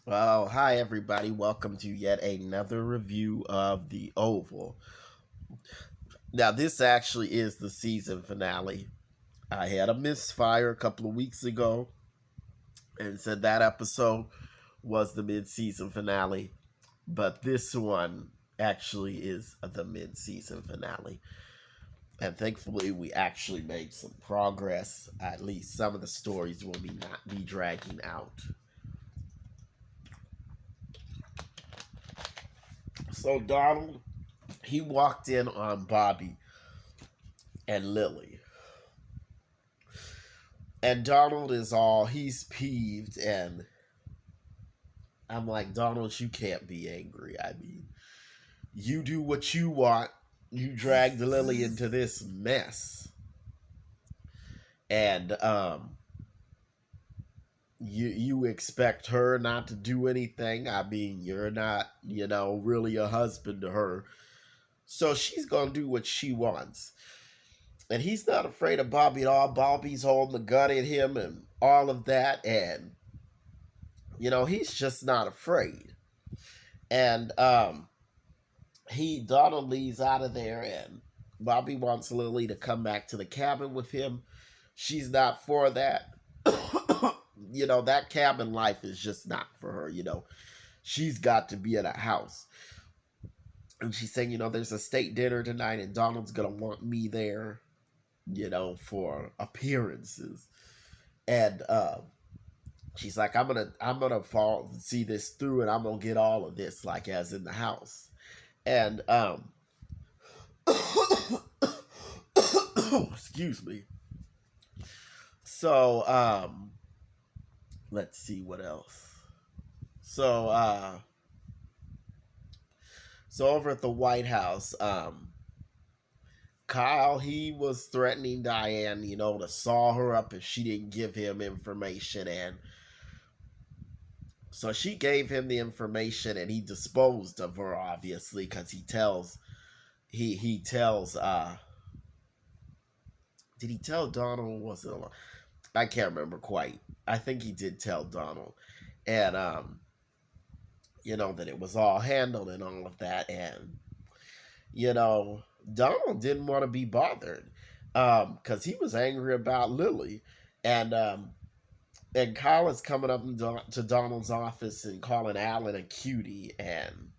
Well, hi everybody. Welcome to yet another review of The Oval. Now, this actually is the season finale. I had a misfire a couple of weeks ago and said that episode was the mid-season finale, but this one actually is the mid-season finale. And thankfully, we actually made some progress. At least some of the stories will not be dragging out. So Donald, he walked in on Bobby and Lily. And Donald he's peeved. And I'm like, Donald, you can't be angry. I mean, you do what you want. You dragged Lily into this mess. And, you expect her not to do anything. I mean, you're not, really a husband to her. So she's going to do what she wants. And he's not afraid of Bobby at all. Bobby's holding the gun at him and all of that. And he's just not afraid. And Donald leaves out of there, and Bobby wants Lily to come back to the cabin with him. She's not for that. That cabin life is just not for her. She's got to be at a house. And she's saying, there's a state dinner tonight, and Donald's gonna want me there, for appearances. And she's like, I'm gonna see this through, and I'm gonna get all of this, like as in the house. And excuse me. So let's see what else. So over at the White House, Kyle, he was threatening Diane, to saw her up if she didn't give him information. And so she gave him the information, and he disposed of her, obviously, because he tells did he tell Donald? Was it I can't remember quite. I think he did tell Donald. And that it was all handled and all of that. And Donald didn't want to be bothered, because he was angry about Lily. And Kyle is coming up to Donald's office and calling Alan a cutie. And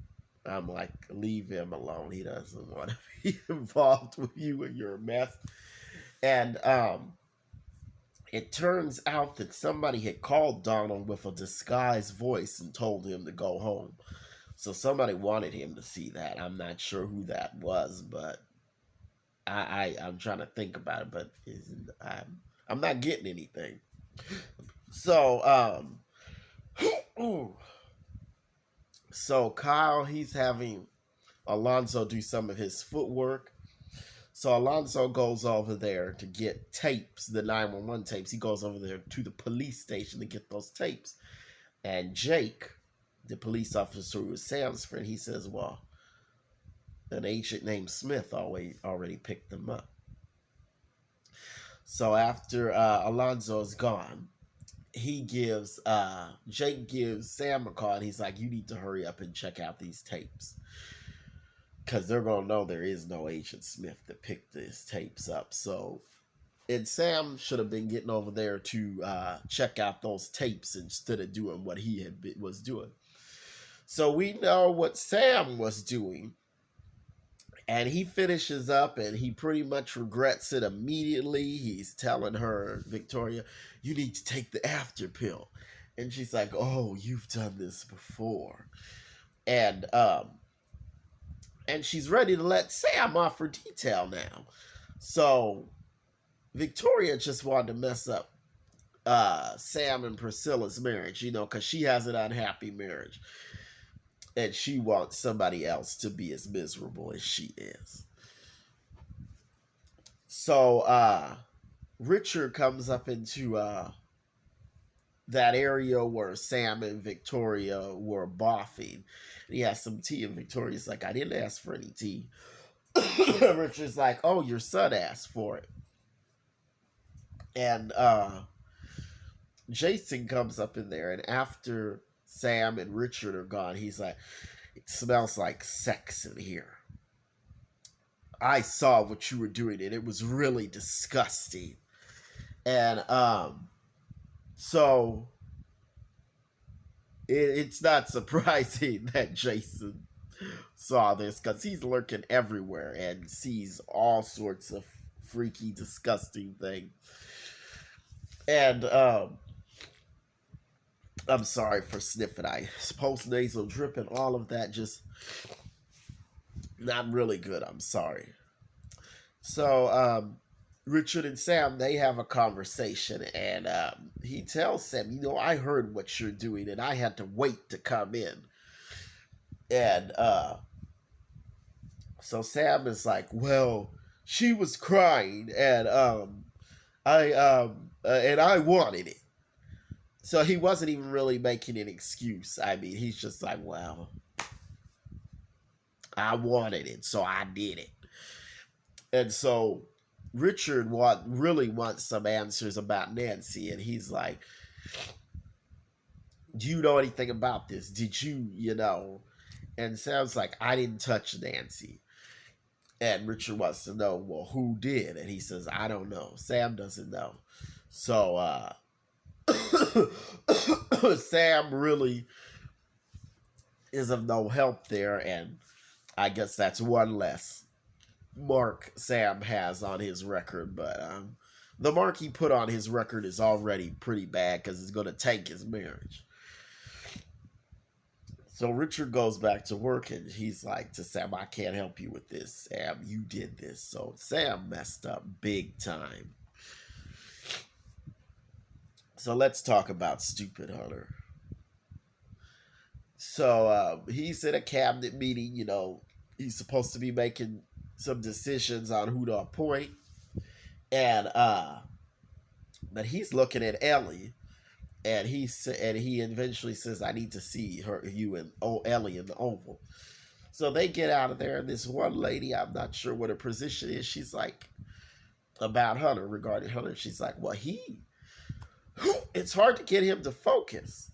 I'm like, leave him alone. He doesn't want to be involved with you and your mess. And it turns out that somebody had called Donald with a disguised voice and told him to go home. So somebody wanted him to see that. I'm not sure who that was, but I'm trying to think about it, but I'm not getting anything. So so Kyle, he's having Alonzo do some of his footwork. So Alonzo goes over there to get tapes, the 911 tapes. He goes over there to the police station to get those tapes. And Jake, the police officer who was Sam's friend, he says, well, an agent named Smith already picked them up. So after Alonzo is gone, Jake gives Sam a call, and he's like, you need to hurry up and check out these tapes, because they're going to know there is no Agent Smith that picked these tapes up. So, and Sam should have been getting over there to check out those tapes instead of doing what he was doing. So we know what Sam was doing. And he finishes up, and he pretty much regrets it immediately. He's telling her, Victoria, you need to take the after pill. And she's like, oh, you've done this before. And she's ready to let Sam off for detail now. So Victoria just wanted to mess up Sam and Priscilla's marriage, because she has an unhappy marriage. And she wants somebody else to be as miserable as she is. So Richard comes up into that area where Sam and Victoria were boffing. And he has some tea, and Victoria's like, I didn't ask for any tea. Richard's like, oh, your son asked for it. And Jason comes up in there, and after Sam and Richard are gone, he's like, it smells like sex in here. I saw what you were doing and it was really disgusting. And so it's not surprising that Jason saw this because he's lurking everywhere and sees all sorts of freaky, disgusting things. And I'm sorry for sniffing. I post nasal drip and all of that, just not really good. I'm sorry. So Richard and Sam, they have a conversation, and he tells Sam, you know, I heard what you're doing, and I had to wait to come in. And so Sam is like, well, she was crying, and I wanted it. So he wasn't even really making an excuse. I mean, he's just like, well, I wanted it, so I did it. And so Richard really wants some answers about Nancy, and he's like, do you know anything about this? Did you, you know? And Sam's like, I didn't touch Nancy. And Richard wants to know, well, who did? And he says, I don't know. Sam doesn't know. So Sam really is of no help there, and I guess that's one less mark Sam has on his record. But the mark he put on his record is already pretty bad because it's going to tank his marriage. So Richard goes back to work, and he's like to Sam, I can't help you with this, Sam. You did this. So Sam messed up big time. So let's talk about Stupid Hunter. So he's in a cabinet meeting, you know, he's supposed to be making some decisions on who to appoint. And but he's looking at Ellie, and he eventually says, I need to see you and Ellie in the Oval. So they get out of there, and this one lady, I'm not sure what her position is, she's like, about Hunter, regarding Hunter, she's like, well, it's hard to get him to focus.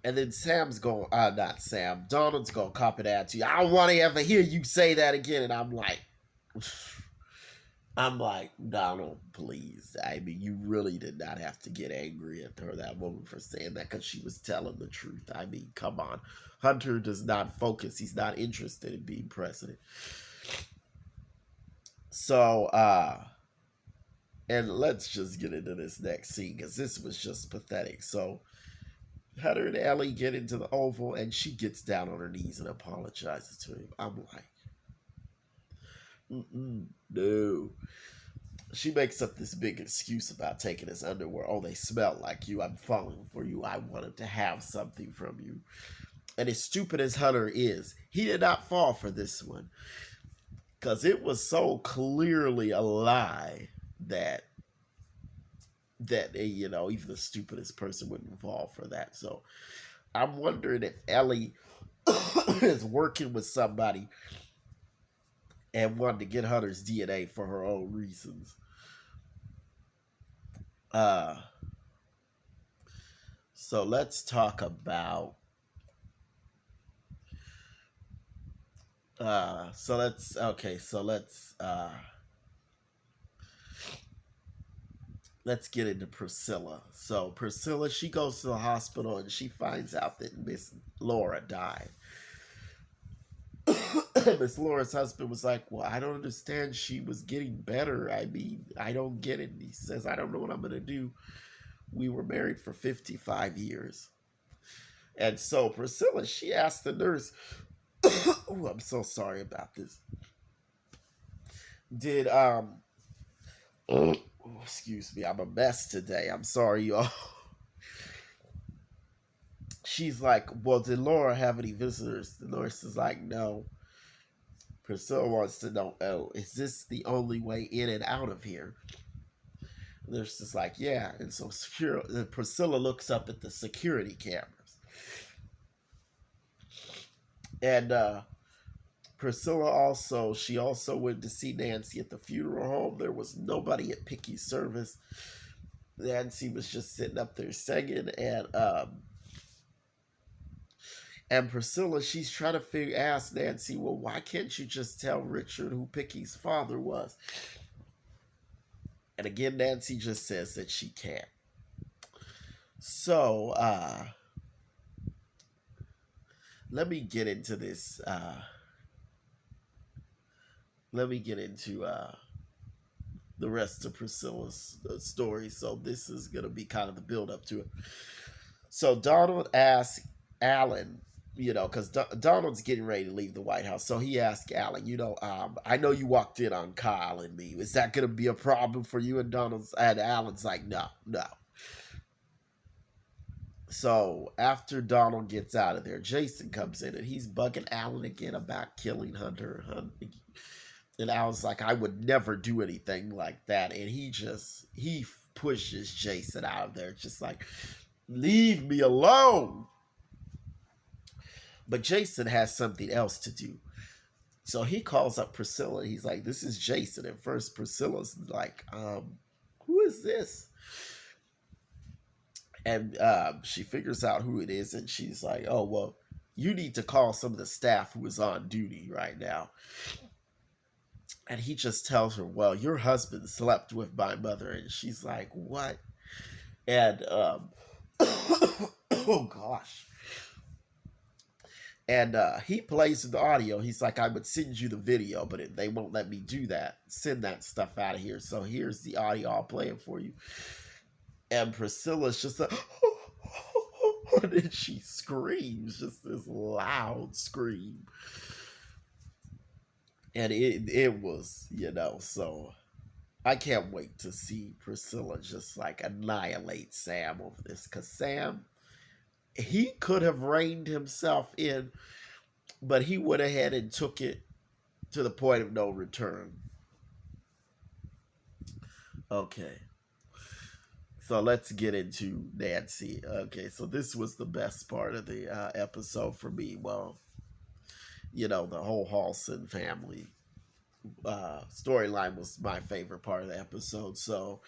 And then Sam's going, not Sam, Donald's going to cop it out to you. I don't want to ever hear you say that again. And I'm like, Donald, please. I mean, you really did not have to get angry at her, that woman, for saying that, because she was telling the truth. I mean, come on. Hunter does not focus. He's not interested in being president. So, and let's just get into this next scene, because this was just pathetic. So Hunter and Ellie get into the Oval, and she gets down on her knees and apologizes to him. I'm like, no. She makes up this big excuse about taking his underwear. Oh, they smell like you. I'm falling for you. I wanted to have something from you. And as stupid as Hunter is, he did not fall for this one, because it was so clearly a lie that you know, even the stupidest person wouldn't fall for that. So I'm wondering if Ellie is working with somebody and wanted to get Hunter's DNA for her own reasons. So let's talk about let's get into Priscilla. So Priscilla, she goes to the hospital, and she finds out that Miss Laura died. Miss Laura's husband was like, well, I don't understand. She was getting better. I mean, I don't get it. And he says, I don't know what I'm going to do. We were married for 55 years. And so Priscilla, she asked the nurse, oh, I'm so sorry about this. Did, excuse me, I'm a mess today. I'm sorry, y'all. She's like, well, did Laura have any visitors? The nurse is like, no. Priscilla wants to know, oh, is this the only way in and out of here? The nurse is like, yeah. And so Priscilla looks up at the security cameras. And Priscilla also went to see Nancy at the funeral home. There was nobody at Picky's service. Nancy was just sitting up there singing, and And Priscilla, she's trying to ask Nancy, well, why can't you just tell Richard who Picky's father was? And again, Nancy just says that she can't. So, let me get into this. Let me get into the rest of Priscilla's story. So this is going to be kind of the build up to it. So Donald asked Alan, because Donald's getting ready to leave the White House. So he asked Alan, I know you walked in on Kyle and me. Is that going to be a problem for you? And Alan's like, no, no. So after Donald gets out of there, Jason comes in and he's bugging Alan again about killing Hunter. And Alan's like, I would never do anything like that. And he pushes Jason out of there, just like, leave me alone. But Jason has something else to do. So he calls up Priscilla. And he's like, this is Jason. And first Priscilla's like, who is this? And she figures out who it is. And she's like, oh, well, you need to call some of the staff who is on duty right now. And he just tells her, well, your husband slept with my mother. And she's like, what? And, oh gosh. And he plays the audio. He's like, I would send you the video, but they won't let me do that. Send that stuff out of here. So here's the audio. I'll play it for you. And Priscilla's just like, and then she screams, just this loud scream. And it was, so I can't wait to see Priscilla just like annihilate Sam over this. Because Sam, he could have reined himself in, but he went ahead and took it to the point of no return. Okay. So let's get into Nancy. Okay, so this was the best part of the episode for me. Well, the whole Halson family storyline was my favorite part of the episode. So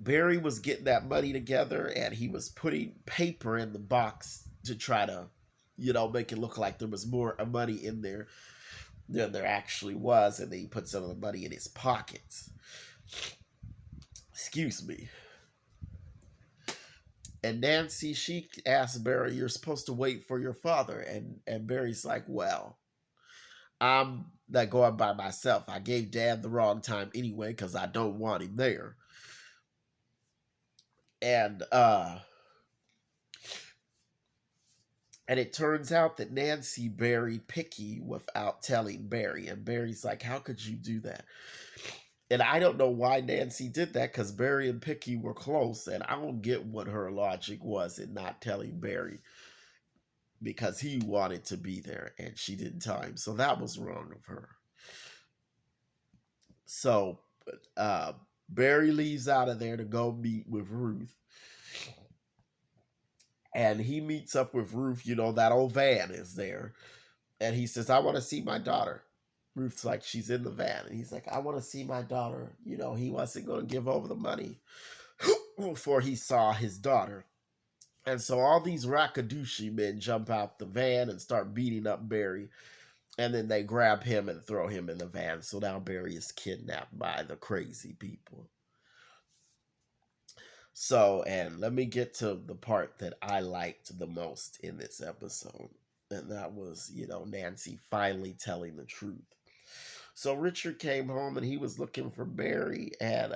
Barry was getting that money together, and he was putting paper in the box to try to, make it look like there was more money in there than there actually was, and then he put some of the money in his pockets. Excuse me. And Nancy, she asked Barry, you're supposed to wait for your father. And Barry's like, well, I'm not going by myself. I gave Dad the wrong time anyway because I don't want him there. And it turns out that Nancy buried Picky without telling Barry. And Barry's like, how could you do that? And I don't know why Nancy did that, because Barry and Picky were close, and I don't get what her logic was in not telling Barry, because he wanted to be there and she didn't tell him. So that was wrong of her. So Barry leaves out of there to go meet with Ruth. And he meets up with Ruth, that old van is there. And he says, I want to see my daughter. Ruth's like, she's in the van. And he's like, I want to see my daughter. He wasn't going to give over the money before he saw his daughter. And so all these Rakadushi men jump out the van and start beating up Barry. And then they grab him and throw him in the van. So now Barry is kidnapped by the crazy people. So, and let me get to the part that I liked the most in this episode. And that was, Nancy finally telling the truth. So Richard came home and he was looking for Barry. And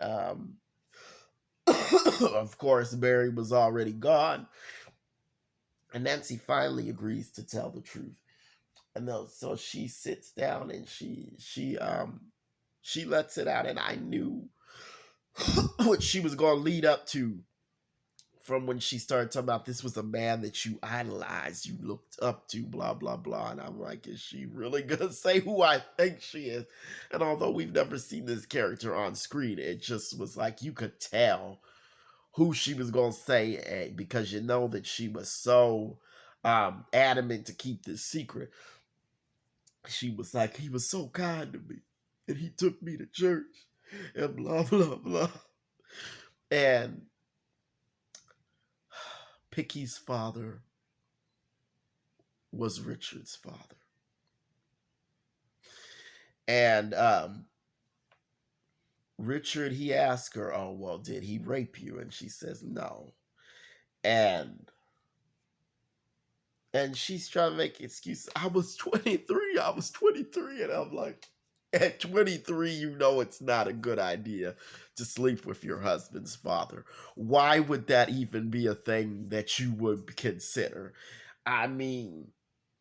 of course, Barry was already gone. And Nancy finally agrees to tell the truth. And so she sits down and she lets it out. And I knew what she was going to lead up to from when she started talking about this was a man that you idolized, you looked up to, blah, blah, blah. And I'm like, is she really going to say who I think she is? And although we've never seen this character on screen, it just was like you could tell who she was going to say, because that she was so adamant to keep this secret. She was like, he was so kind to me, and he took me to church, and blah, blah, blah. And Picky's father was Richard's father. And Richard, he asked her, "Oh, well, did he rape you?" And she says, "No." And she's trying to make excuses. I was 23. I was 23. And I'm like, at 23, you know it's not a good idea to sleep with your husband's father. Why would that even be a thing that you would consider? I mean,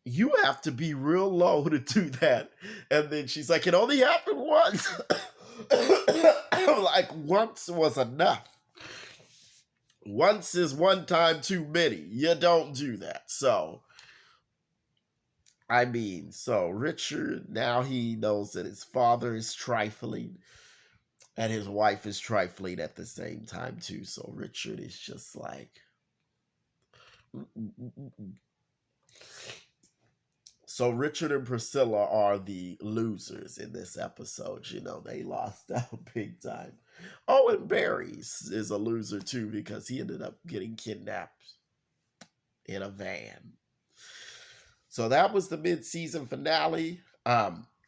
you have to be real low to do that. And then she's like, it only happened once. I'm like, once was enough. Once is one time too many. You don't do that. So, I mean, so Richard, now he knows that his father is trifling and his wife is trifling at the same time, too. So Richard is just like, mm, mm, mm, mm, mm. So Richard and Priscilla are the losers in this episode. You know, they lost out big time. Oh, and Barry is a loser too because he ended up getting kidnapped in a van. So that was the mid-season finale.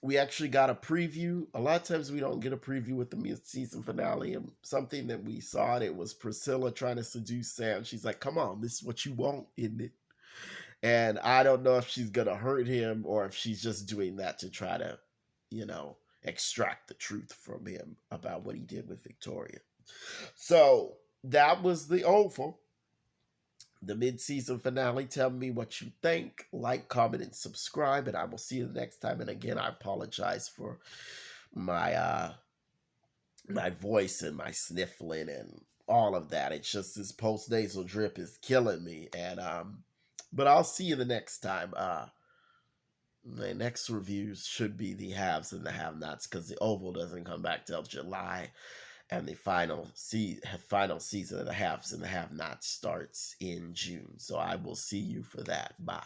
We actually got a preview. A lot of times we don't get a preview with the mid-season finale. And something that we saw, it was Priscilla trying to seduce Sam. She's like, come on, this is what you want, isn't it? And I don't know if she's going to hurt him or if she's just doing that to try to, you know, extract the truth from him about what he did with Victoria. So that was the oval. The mid-season finale. Tell me what you think. Like, comment, and subscribe, and I will see you the next time. And again, I apologize for my my voice and my sniffling and all of that. It's just this post-nasal drip is killing me. And but I'll see you the next time. The next reviews should be the haves and the have-nots because the oval doesn't come back till July. And the final season of the haves and the have-nots starts in June. So I will see you for that. Bye.